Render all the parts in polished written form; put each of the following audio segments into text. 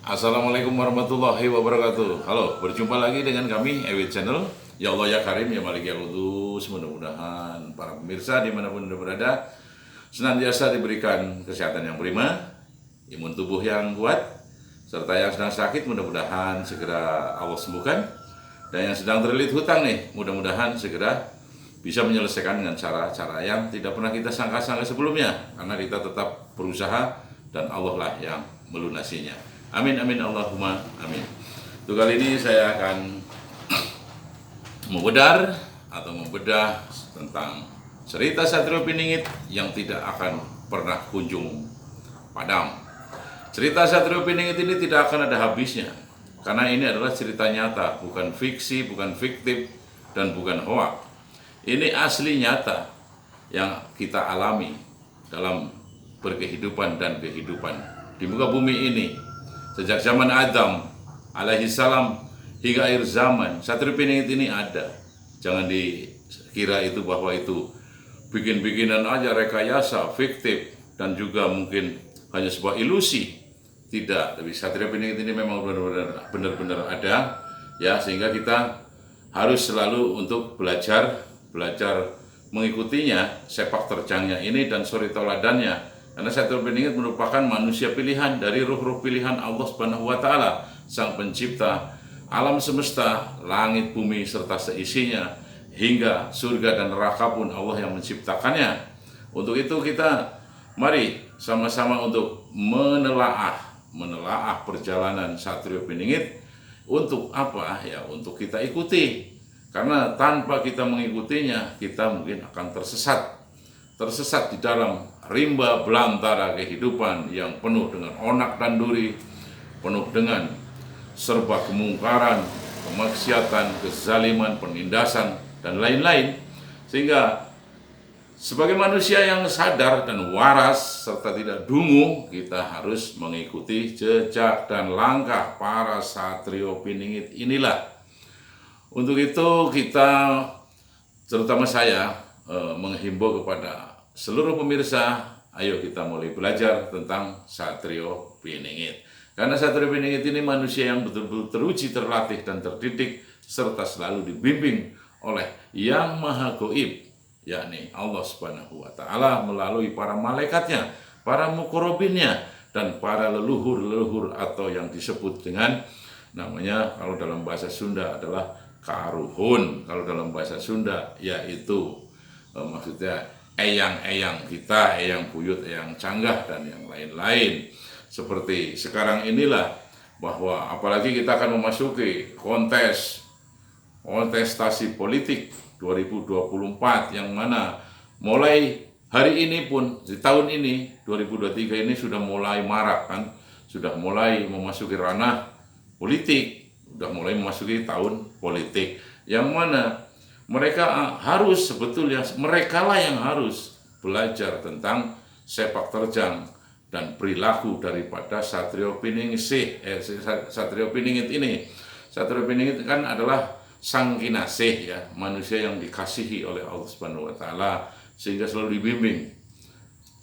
Assalamualaikum warahmatullahi wabarakatuh. Halo, berjumpa lagi dengan kami Ewit Channel. Ya Allah ya Karim ya Malik ya Kudus. Mudah-mudahan para pemirsa dimanapun Anda berada senantiasa diberikan kesehatan yang prima, imun tubuh yang kuat, serta yang sedang sakit mudah-mudahan segera Allah sembuhkan. Dan yang sedang terlilit hutang nih, mudah-mudahan segera bisa menyelesaikan dengan cara-cara yang tidak pernah kita sangka-sangka sebelumnya, karena kita tetap berusaha dan Allah lah yang melunasinya. Amin amin Allahumma amin. Untuk kali ini saya akan membedah tentang cerita Satrio Piningit yang tidak akan pernah kunjung padam. Cerita Satrio Piningit ini tidak akan ada habisnya, karena ini adalah cerita nyata, bukan fiksi, bukan fiktif, dan bukan hoak. Ini asli nyata yang kita alami dalam berkehidupan dan kehidupan di muka bumi ini. Sejak zaman Adam alaihi salam hingga akhir zaman, Satrio Piningit ini ada. Jangan dikira itu bahwa itu bikin-bikinan aja, rekayasa, fiktif, dan juga mungkin hanya sebuah ilusi. Tidak, tapi Satrio Piningit ini memang benar-benar ada, ya, sehingga kita harus selalu untuk belajar mengikutinya, sepak terjangnya ini dan suri toladannya. Karena Satrio Piningit merupakan manusia pilihan dari ruh-ruh pilihan Allah Subhanahu wa Ta'ala, Sang Pencipta alam semesta, langit, bumi serta seisinya, hingga surga dan neraka pun Allah yang menciptakannya. Untuk itu kita mari sama-sama untuk menelaah perjalanan Satrio Piningit. Untuk apa? Ya, untuk kita ikuti. Karena tanpa kita mengikutinya, kita mungkin akan tersesat di dalam rimba belantara kehidupan yang penuh dengan onak dan duri, penuh dengan serba kemungkaran, kemaksiatan, kezaliman, penindasan, dan lain-lain. Sehingga sebagai manusia yang sadar dan waras serta tidak dungu, kita harus mengikuti jejak dan langkah para Satrio Piningit inilah. Untuk itu kita, terutama saya, menghimbau kepada seluruh pemirsa, ayo kita mulai belajar tentang Satrio Piningit. Karena Satrio Piningit ini manusia yang betul-betul teruji, terlatih, dan terdidik, serta selalu dibimbing oleh Yang Maha Goib, yakni Allah Subhanahu wa Ta'ala melalui para malaikatnya, para mukorobinnya, dan para leluhur-leluhur atau yang disebut dengan namanya kalau dalam bahasa Sunda adalah karuhun. Kalau dalam bahasa Sunda yaitu maksudnya eyang-eyang kita, eyang buyut, eyang canggah, dan yang lain-lain. Seperti sekarang inilah, bahwa apalagi kita akan memasuki kontestasi politik 2024, yang mana mulai hari ini pun, di tahun ini 2023 ini sudah mulai marak kan, sudah mulai memasuki ranah politik, sudah mulai memasuki tahun politik, yang mana mereka harus sebetulnya, mereka lah yang harus belajar tentang sepak terjang dan perilaku daripada Satrio Piningit Satrio Piningit ini. Satrio Piningit kan adalah sang kinasih, ya, manusia yang dikasihi oleh Allah Subhanahu wa Ta'ala, sehingga selalu dibimbing,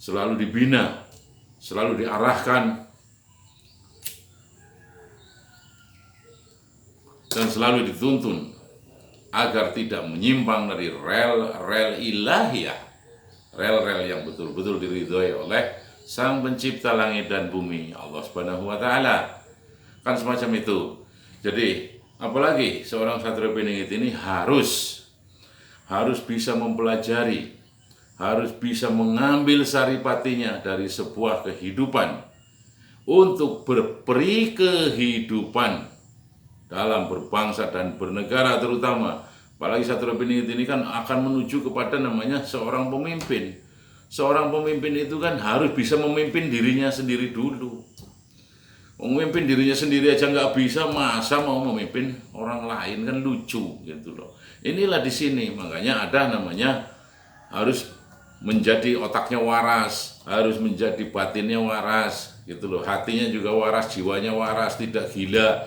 selalu dibina, selalu diarahkan, dan selalu dituntun agar tidak menyimpang dari rel ilahiyah, rel yang betul-betul diridhoi oleh Sang Pencipta langit dan bumi, Allah Subhanahu wa Ta'ala. Kan semacam itu. Jadi, apalagi seorang Satrio Piningit ini harus bisa mempelajari, harus bisa mengambil saripatinya dari sebuah kehidupan untuk berperi kehidupan dalam berbangsa dan bernegara terutama. Apalagi Satrio Piningit ini kan akan menuju kepada namanya seorang pemimpin. Seorang pemimpin itu kan harus bisa memimpin dirinya sendiri dulu. Memimpin dirinya sendiri aja nggak bisa, masa mau memimpin orang lain, kan lucu gitu loh. Inilah di sini, makanya ada namanya harus menjadi otaknya waras, harus menjadi batinnya waras gitu loh. Hatinya juga waras, jiwanya waras, tidak gila.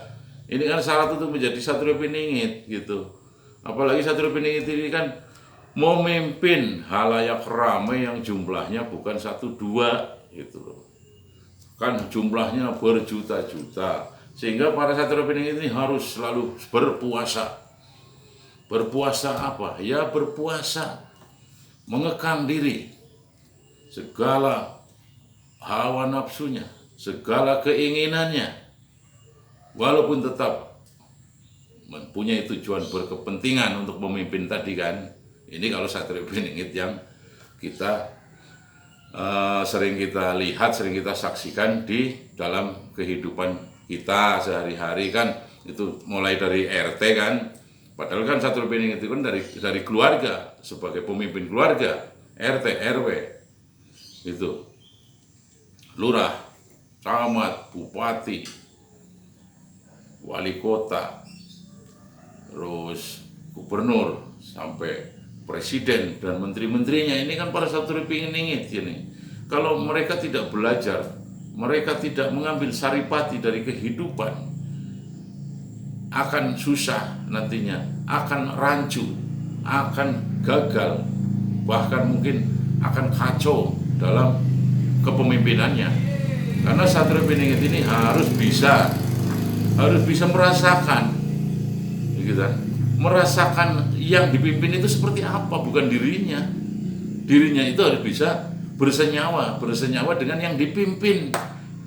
Ini kan syarat untuk menjadi Satrio Piningit gitu. Apalagi Satrio Piningit ini kan memimpin halayak ramai yang jumlahnya bukan 1-2 gitu loh. kan jumlahnya berjuta-juta, sehingga para Satrio Piningit ini harus selalu berpuasa. Berpuasa apa? Ya berpuasa, mengekang diri, segala hawa nafsunya, segala keinginannya, walaupun tetap mempunyai tujuan berkepentingan untuk memimpin tadi kan. Ini kalau Satrio Piningit yang kita sering kita lihat, sering kita saksikan di dalam kehidupan kita sehari-hari kan. Itu mulai dari RT kan, padahal kan Satrio Piningit itu kan dari keluarga, sebagai pemimpin keluarga, RT, RW, itu lurah, camat, bupati, wali kota, terus gubernur, sampai presiden dan menteri-menterinya. Ini kan para Satrio Piningit ini. Kalau mereka tidak belajar, mereka tidak mengambil saripati dari kehidupan, akan susah nantinya, akan rancu, akan gagal, bahkan mungkin akan kacau dalam kepemimpinannya. Karena Satrio Piningit ini harus bisa merasakan, gitu, merasakan yang dipimpin itu seperti apa, bukan dirinya. Dirinya itu harus bisa bersenyawa dengan yang dipimpin.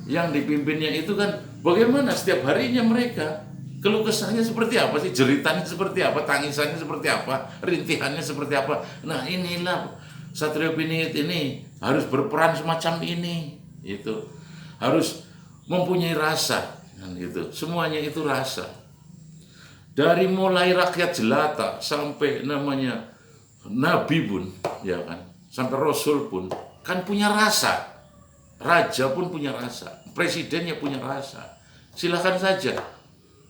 Yang dipimpinnya itu kan bagaimana setiap harinya mereka, keluh kesahnya seperti apa sih, jeritannya seperti apa, tangisannya seperti apa, rintihannya seperti apa. Nah inilah Satrio Piningit ini harus berperan semacam ini. Itu harus mempunyai rasa, kan gitu. Semuanya itu rasa. Dari mulai rakyat jelata sampai namanya nabi pun, ya kan, sampai rasul pun kan punya rasa. Raja pun punya rasa, presidennya punya rasa. Silakan saja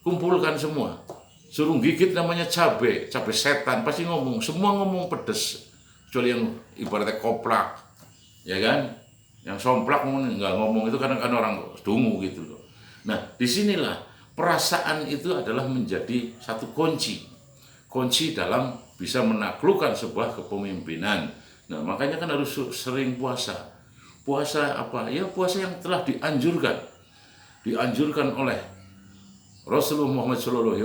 kumpulkan semua, suruh gigit namanya cabai setan, pasti ngomong, semua ngomong pedes, kecuali yang ibaratnya koplak, ya kan, yang somplak nggak ngomong, itu kadang-kadang orang dungu gitu loh. Nah disinilah perasaan itu adalah menjadi satu kunci dalam bisa menaklukkan sebuah kepemimpinan. Nah makanya kan harus sering puasa apa ya, puasa yang telah dianjurkan oleh Rasulullah Muhammad SAW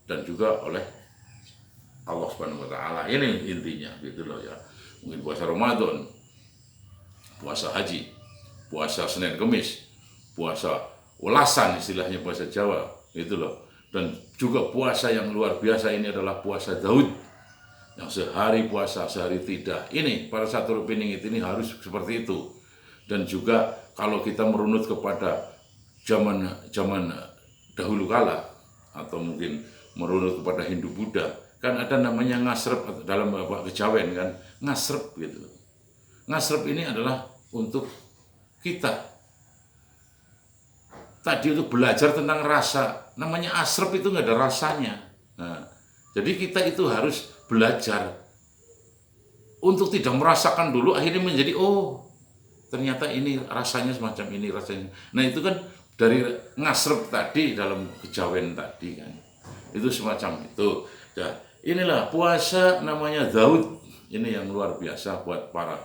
dan juga oleh Allah Subhanahu Wa Taala. Ini intinya gitu loh ya. Mungkin puasa Ramadan, puasa haji, puasa Senin Kemis, puasa ulasan istilahnya puasa Jawa gitu loh. Dan juga puasa yang luar biasa ini adalah puasa Daud, yang sehari puasa sehari tidak. Ini para Satrio Piningit ini harus seperti itu. Dan juga kalau kita merunut kepada zaman dahulu kala, atau mungkin merunut kepada Hindu Buddha, kan ada namanya ngasrep dalam bahasa kejawen kan, ngasrep gitu. Ngasrep ini adalah untuk kita tadi untuk belajar tentang rasa. Namanya asrep itu nggak ada rasanya. Nah, jadi kita itu harus belajar untuk tidak merasakan dulu, akhirnya menjadi ternyata ini rasanya semacam ini rasanya. Nah itu kan dari ngasrep tadi dalam kejawen tadi kan, itu semacam itu. Nah, inilah puasa namanya Daud, ini yang luar biasa buat para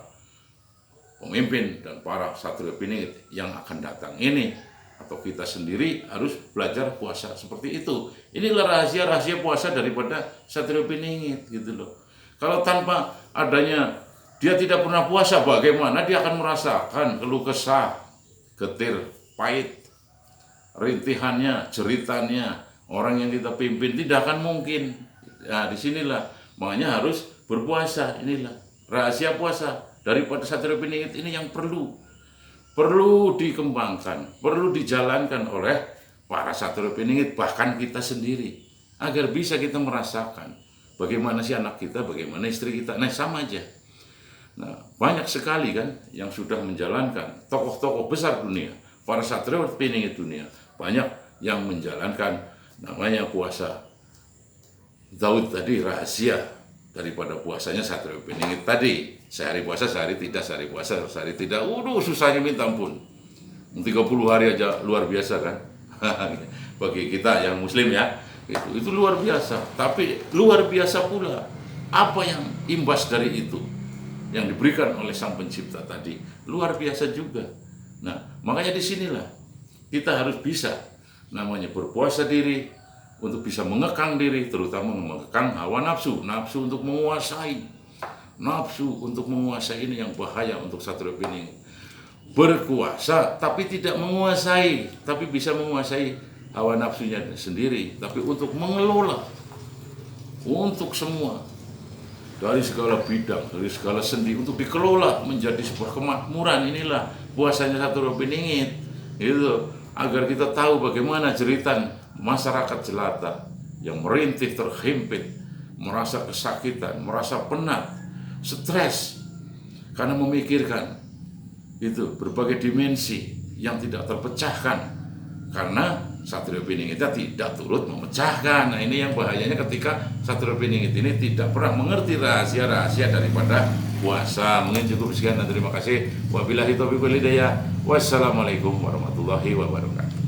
pemimpin dan para Satrio Piningit yang akan datang ini, atau kita sendiri harus belajar puasa seperti itu. Inilah rahasia puasa daripada Satrio Piningit gitu loh. Kalau tanpa adanya dia tidak pernah puasa, bagaimana dia akan merasakan keluh kesah, getir, pahit, rintihannya, jeritannya orang yang kita pimpin? Tidak akan mungkin. Nah disinilah makanya harus berpuasa. Inilah rahasia puasa daripada Satrio Piningit ini yang perlu dikembangkan, perlu dijalankan oleh para Satrio Piningit, bahkan kita sendiri, agar bisa kita merasakan bagaimana sih anak kita, bagaimana istri kita. Nah sama aja. Nah banyak sekali kan yang sudah menjalankan, tokoh-tokoh besar dunia, para Satrio Piningit dunia, banyak yang menjalankan namanya puasa Daud tadi. Rahasia daripada puasanya Satrio Piningit tadi, sehari puasa sehari tidak, sehari puasa sehari tidak. Susahnya minta ampun. 30 hari aja luar biasa kan. Bagi kita yang muslim ya, itu luar biasa. Tapi luar biasa pula apa yang imbas dari itu yang diberikan oleh Sang Pencipta tadi, luar biasa juga. Nah, makanya disinilah kita harus bisa namanya berpuasa diri untuk bisa mengekang diri, terutama mengekang hawa nafsu, nafsu untuk menguasai, nafsu untuk menguasai ini yang bahaya untuk Satrio Piningit. Berkuasa tapi tidak menguasai, tapi bisa menguasai hawa nafsunya sendiri, tapi untuk mengelola untuk semua dari segala bidang, dari segala sendi untuk dikelola menjadi sebuah kemakmuran. Inilah puasanya Satrio Piningit, itu agar kita tahu bagaimana jeritan masyarakat jelata yang merintih, terhimpit, merasa kesakitan, merasa penat, stres karena memikirkan itu berbagai dimensi yang tidak terpecahkan karena Satrio Piningit tidak turut memecahkan. Nah, ini yang bahayanya ketika Satrio Piningit ini tidak pernah mengerti rahasia-rahasia daripada puasa. Mungkin cukup sekian dan terima kasih. Wabillahi taufiq wal hidayah. Wassalamualaikum warahmatullahi wabarakatuh.